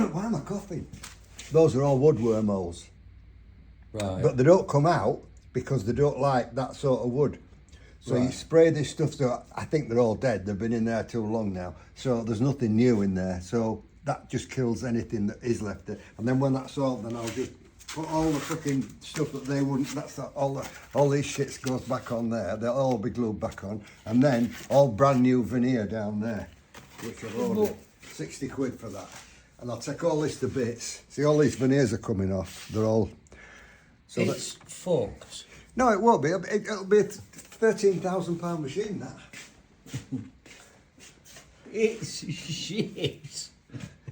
Why am I coughing? Those are all wood wormholes. Right. But they don't come out because they don't like that sort of wood. So you spray this stuff, so I think they're all dead. They've been in there too long now. So there's nothing new in there. So that just kills anything that is left there. And then when that's all, then I'll just put all the fucking stuff that they wouldn't, all these shits goes back on there. They'll all be glued back on. And then all brand new veneer down there, which I've ordered 60 quid for that. And I'll take all this to bits. See, all these veneers are coming off. They're all... So it's fucked. No, it won't be. It'll be a £13,000 machine, that. It's shit.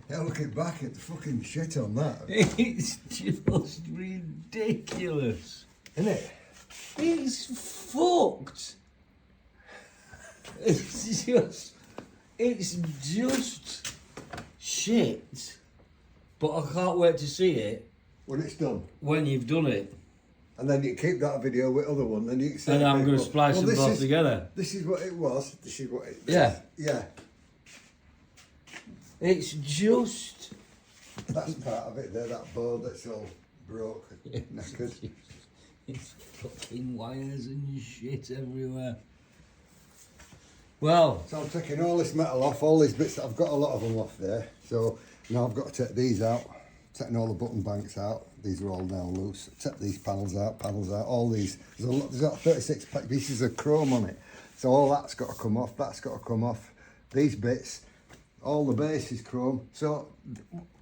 Yeah, looking back at the fucking shit on that. It's just ridiculous. Isn't it? It's fucked. It's just shit. But I can't wait to see it When it's done. when you've done it. And then you keep that video with other one, and you can say... And I'm going to splice them both together. This is what it was. This is what it... Yeah. Yeah. It's just... That's part of it there, that board that's all broke, knackered. It's fucking wires and shit everywhere. Well... So I'm taking all this metal off, all these bits. I've got a lot of them off there. So now I've got to take these out. Taking all the button banks out. These are all now loose. Take these panels out, all these. There's got 36 pieces of chrome on it. So all that's got to come off, that's got to come off. These bits, all the base is chrome. So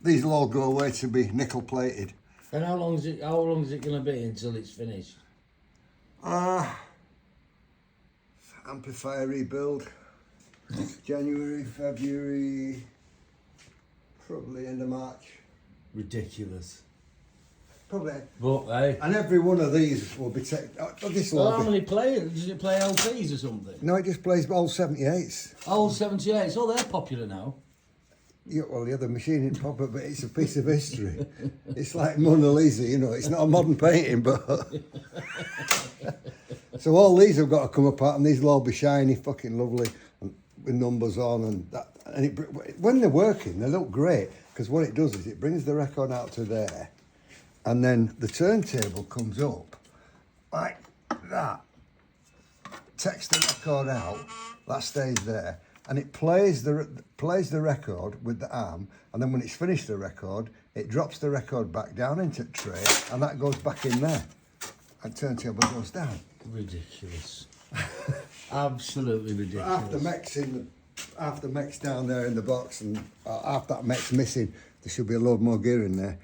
these will all go away to be nickel plated. And how long is it going to be until it's finished? Amplifier rebuild. January, February, probably end of March. Ridiculous. Probably. But hey. And every one of these will be taken. Well, how many players? Does it play LPs or something? No, it just plays old 78s. Old 78s. Oh, they're popular now. Yeah, well, the other machine isn't popular, but it's a piece of history. It's like Mona Lisa, you know. It's not a modern painting, but so all these have got to come apart, and these will all be shiny, fucking lovely, and with numbers on, and that. And when they're working, they look great because what it does is it brings the record out to there. And then the turntable comes up like that, takes the record out, that stays there, and it plays the record with the arm, and then when it's finished the record, it drops the record back down into the tray, and that goes back in there, and turntable goes down. Ridiculous. Absolutely ridiculous. Half the mech's down there in the box, and half that mech's missing. There should be a load more gear in there.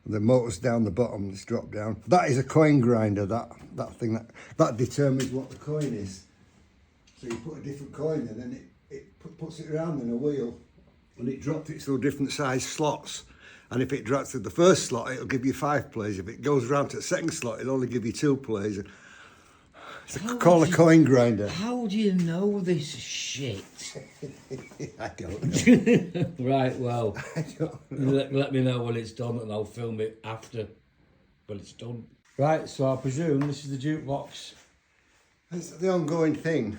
The motor's down the bottom, it's dropped down. That is a coin grinder, that thing, that determines what the coin is. So you put a different coin in and it puts it around in a wheel and it drops it through different size slots. And if it drops to the first slot, it'll give you 5 plays. If it goes around to the second slot, it'll only give you 2 plays. It's called a coin grinder. How do you know this shit? I don't know. Right, well, I don't know. let me know when it's done and I'll film it after when it's done. Right, so I presume this is the jukebox. It's the ongoing thing.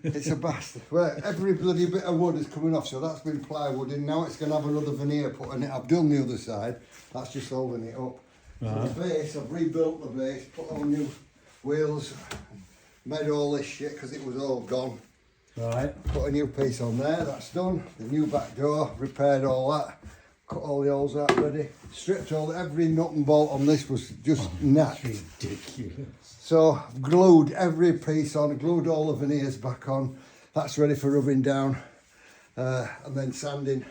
It's a bastard. Well, every bloody bit of wood is coming off, so that's been plywood in. Now it's going to have another veneer put on it. I've done the other side. That's just holding it up. Right. The base, I've rebuilt the base, put on new wheels, made all this shit because it was all gone. Right. Put a new piece on there, that's done. The new back door, repaired all that. Cut all the holes out ready. Stripped every nut and bolt on this was just knacked. Ridiculous. So I've glued every piece on, glued all the veneers back on. That's ready for rubbing down and then sanding.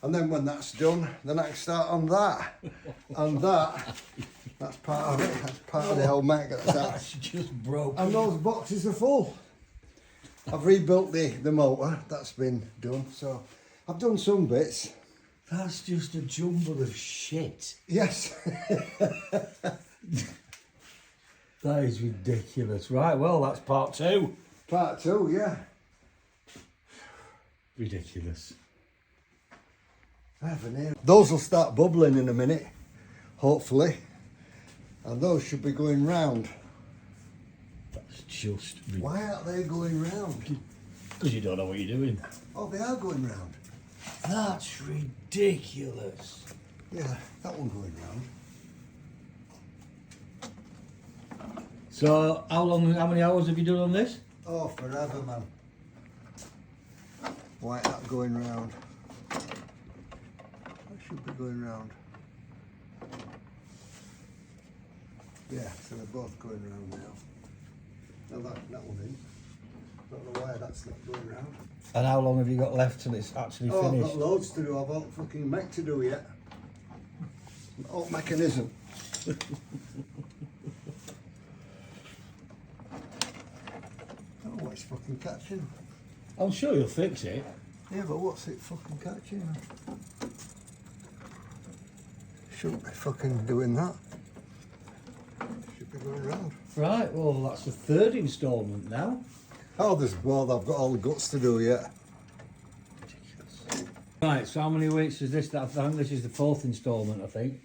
And then when that's done, then I can start on that. And that's part of it. That's part of the whole mech. That's just broken. And those boxes are full. I've rebuilt the motor. That's been done. So I've done some bits. That's just a jumble of shit. Yes. That is ridiculous. Right, well, that's part 2. Part 2, yeah. Ridiculous. Those will start bubbling in a minute, hopefully. And those should be going round. That's just Why aren't they going round? because you don't know what you're doing. Oh, they are going round. That's ridiculous. Yeah, that one going round. So how many hours have you done on this? Oh, forever, man. Why that going round? That should be going round. Yeah, so they're both going round now. Now that one in. Don't know why that's not going round. And how long have you got left till it's actually Oh, finished? I've got loads to do. I've got fucking mech to do yet. Oh, mechanism. Oh, it's fucking catching. I'm sure you'll fix it. Yeah, but what's it fucking catching? Shouldn't be fucking doing that. Should be going round. Right, well that's the third instalment now. Oh, there's more. I've got all the guts to do yet. Right, so how many weeks is this? I think this is the fourth instalment, I think.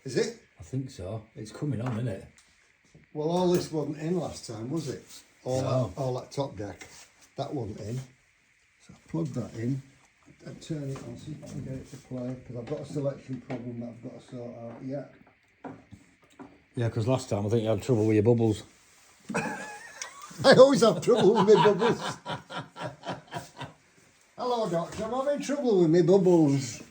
Is it? I think so. It's coming on, isn't it? Well, all this wasn't in last time, was it? No. All that top deck. That wasn't in. So I plug that in and turn it on, see if I can get it to play. Because I've got a selection problem that I've got to sort out yet. Yeah, because last time I think you had trouble with your bubbles. I always have trouble with my bubbles. Hello, Doctor. I'm having trouble with my bubbles.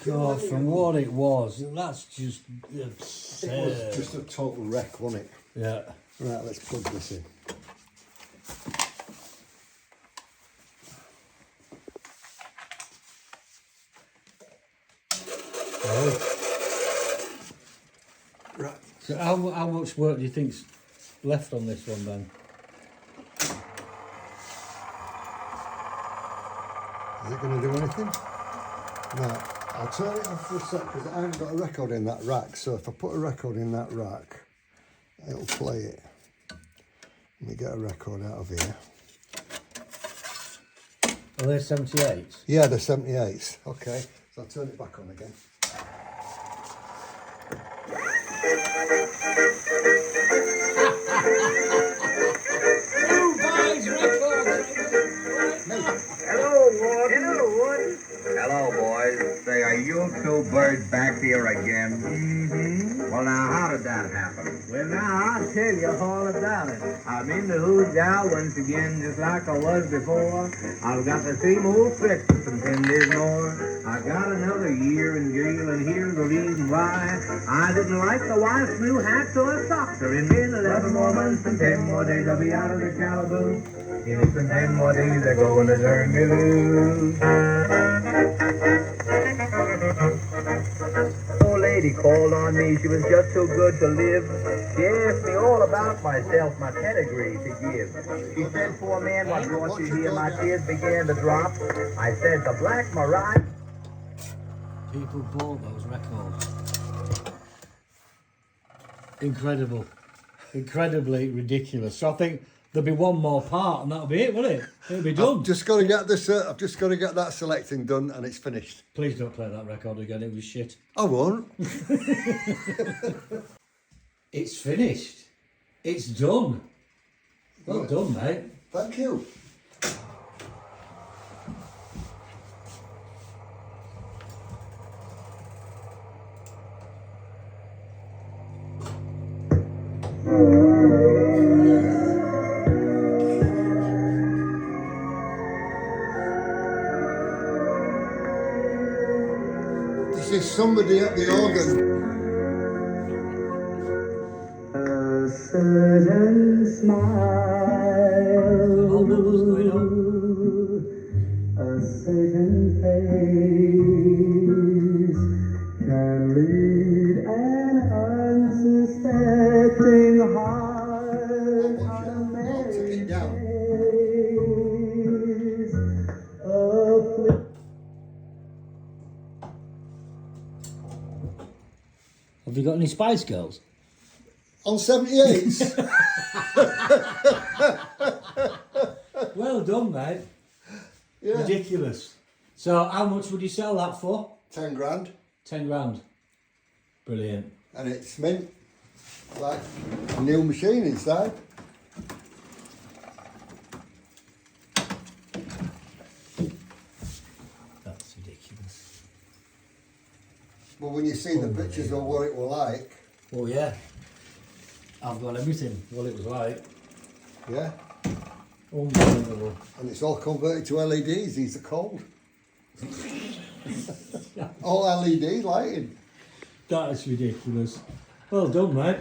God, from what it was, that's just It absurd. was just a total wreck, wasn't it? Yeah. Right, let's plug this in. Right. So how much work do you think's left on this one then? Is it going to do anything? No. I'll turn it off for a sec because I haven't got a record in that rack. So if I put a record in that rack, it'll play it. Let me get a record out of here. Are they 78s? Yeah, they're 78s. Okay, so I'll turn it back on again. Hello, boys. Say, are you two birds back here again? Mm-hmm. Well, now, how did that happen? Well, now, I'll tell you all about it. I'm in the hood now once again, just like I was before. I've got the same old breakfast and 10 days more. I got another year in jail, and here's the reason why. I didn't like the wife's new hat, so I socked her. In 11 more months and 10 more days, I'll be out of the calaboose. In 10 more days, they're going to turn me loose. Old lady called on me, she was just so good to live. She asked me all about myself, my pedigree to give. She said, poor man, what brought you here? My tears began to drop. I said, the Black Mariah. People bought those records. Incredible. Incredibly ridiculous. So I think there'll be one more part and that'll be it, won't it? It'll be done. I've just got to get this. I've just got to get that selecting done, and it's finished. Please don't play that record again, it was shit. I won't. It's finished. It's done. Well done, mate. Thank you. This is somebody at the organ. A certain smile, All numbers going on. a certain face can lead an unsuspecting heart on a merry chase. A flip. Have you got any Spice Girls? On 78s. Well done, mate. Yeah. Ridiculous. So how much would you sell that for? 10 grand. 10 grand. Brilliant. And it's mint. Like a new machine inside. But when you see the pictures of what it was like, Oh yeah. I've got everything. What it was like. yeah, Unbelievable. and it's all converted to LEDs. These are cold. All LED lighting. That is ridiculous. Well done, mate.